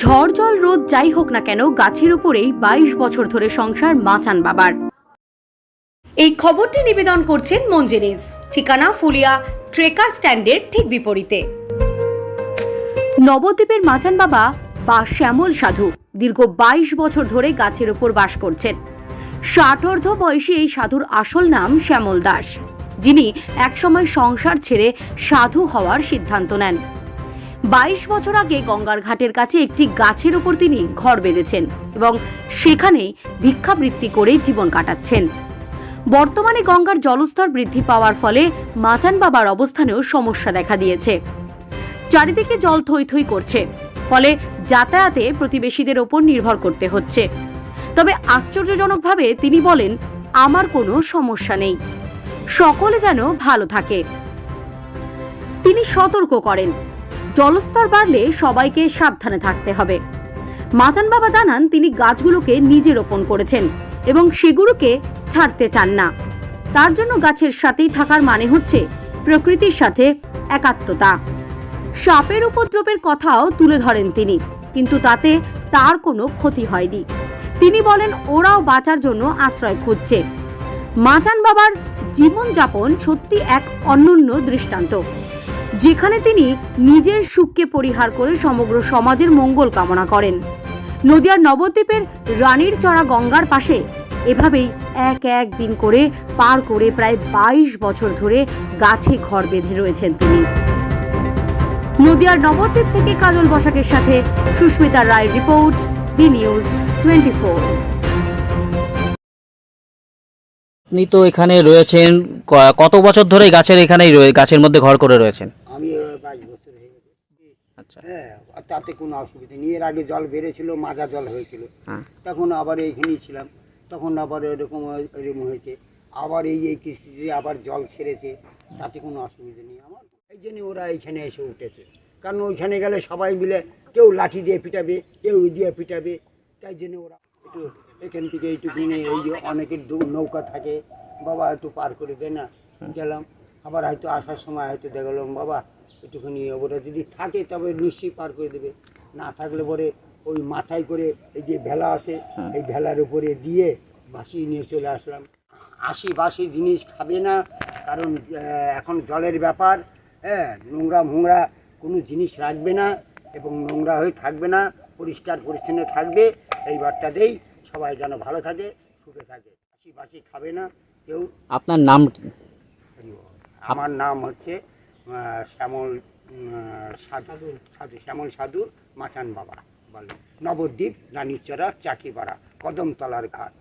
ঝড় জল রোদ যাই হোক না কেন গাছের উপরেই 22 বছর ধরে সংসার মাচান বাবার। এই খবরটি নিবেদন করছেন মঞ্জেরিজ, ঠিকানা ফুলিয়া ট্রেকার স্ট্যান্ডের ঠিক বিপরীতে। নবদ্বীপের মাচান বাবা বা শ্যামল সাধু দীর্ঘ 22 বছর ধরে গাছের উপর বাস করছেন। 60 বয়সী এই সাধুর আসল নাম শ্যামল দাস, যিনি একসময় সংসার ছেড়ে সাধু হওয়ার সিদ্ধান্ত নেন। 22 বছর আগে গঙ্গার ঘাটের কাছে একটি গাছের উপর তিনি ঘর বেঁধেছেন এবং সেখানেই ভিক্ষাবৃত্তি করে জীবন কাটাচ্ছেন। বর্তমানে গঙ্গার জলস্তর বৃদ্ধি পাওয়ার ফলে মাচান বাবার অবস্থানেও সমস্যা দেখা দিয়েছে। চারিদিকে জল থই থই করছে, ফলে যাতায়াতে প্রতিবেশীদের ওপর নির্ভর করতে হচ্ছে। তবে আশ্চর্যজনকভাবে তিনি বলেন, আমার কোনো সমস্যা নেই, সকলে যেন ভালো থাকে। তিনি সতর্ক করেন, জলস্তর বাড়লে সবাইকে সাবধানে থাকতে হবে। মাচান বাবা জানান, তিনি গাছগুলোকে নিজে রোপণ করেছেন এবং সেগুলোকে ছাড়তে চান না। তার জন্য গাছের সাথেই থাকার মানে হচ্ছে প্রকৃতির সাথে একাত্মতা। সাপের উপদ্রবের কথাও তুলে ধরেন তিনি, কিন্তু তাতে তার কোনো ক্ষতি হয়নি। তিনি বলেন, ওরাও বাঁচার জন্য আশ্রয় খুঁজছে। মাচান বাবার জীবনযাপন সত্যি এক অনন্য দৃষ্টান্ত, যেখানে তিনি নিজের সুখকে পরিহার করে সমগ্র সমাজের মঙ্গল কামনা করেন। নদিয়ার নবদ্বীপের রানীর চড়া গঙ্গার পাশে এভাবেই এক দিন করে পার করে প্রায় 22 বছর ধরে গাছে ঘর বেঁধে রয়েছেন তিনি। নদিয়ার নবদ্বীপ থেকে কাজল বসাকের সাথে সুস্মিতা রায়ের রিপোর্ট, ডি নিউজ 24। আপনি তো এখানে রয়েছেন কত বছর ধরে গাছের মধ্যে ঘর করে রয়েছেন? আমি 22 বছর হয়ে গেছে। আচ্ছা, হ্যাঁ, তাতে কোনো অসুবিধা নেই। এর আগে জল বেড়েছিল, মাজা জল হয়েছিল, তখন আবার এইখানেই ছিলাম, তখন আবার এরকম হয়েছে, আবার এই কিস্তিতে আবার জল ছেড়েছে, তাতে কোনো অসুবিধা নেই আমার। এই জন্য ওরা এইখানে এসে উঠেছে, কারণ ওইখানে গেলে সবাই মিলে কেউ লাঠি দিয়ে পিটাবে, কেউ দিয়ে পিটাবে, তাই জন্য ওরা একটু এখান থেকে এইটুকু নিয়ে এই যে অনেকের নৌকা থাকে, বাবা একটু পার করে দেয় না, গেলাম। আবার হয়তো আসার সময় হয়তো দেখলাম বাবা একটুখানি, ওরা যদি থাকে তবে নিশ্চয়ই পার করে দেবে, না থাকলে পরে ওই মাথায় করে এই যে ভেলা আছে, এই ভেলার উপরে দিয়ে বাসি নিয়ে চলে আসলাম। বাসি জিনিস খাবে না, কারণ এখন জলের ব্যাপার। হ্যাঁ, নোংরা কোনো জিনিস রাখবে না এবং নোংরা হয়ে থাকবে না, পরিষ্কার পরিচ্ছন্ন থাকবে। এই বার্তাতেই সবাই যেন ভালো থাকে, সুখে থাকে। বাসি খাবে না কেউ। আপনার নাম কি? আমার নাম হচ্ছে শ্যামল সাধু, শ্যামল সাধু মাচান বাবা বলে, নবদ্বীপ রানীরচরা চাকিপাড়া কদমতলার ঘাট।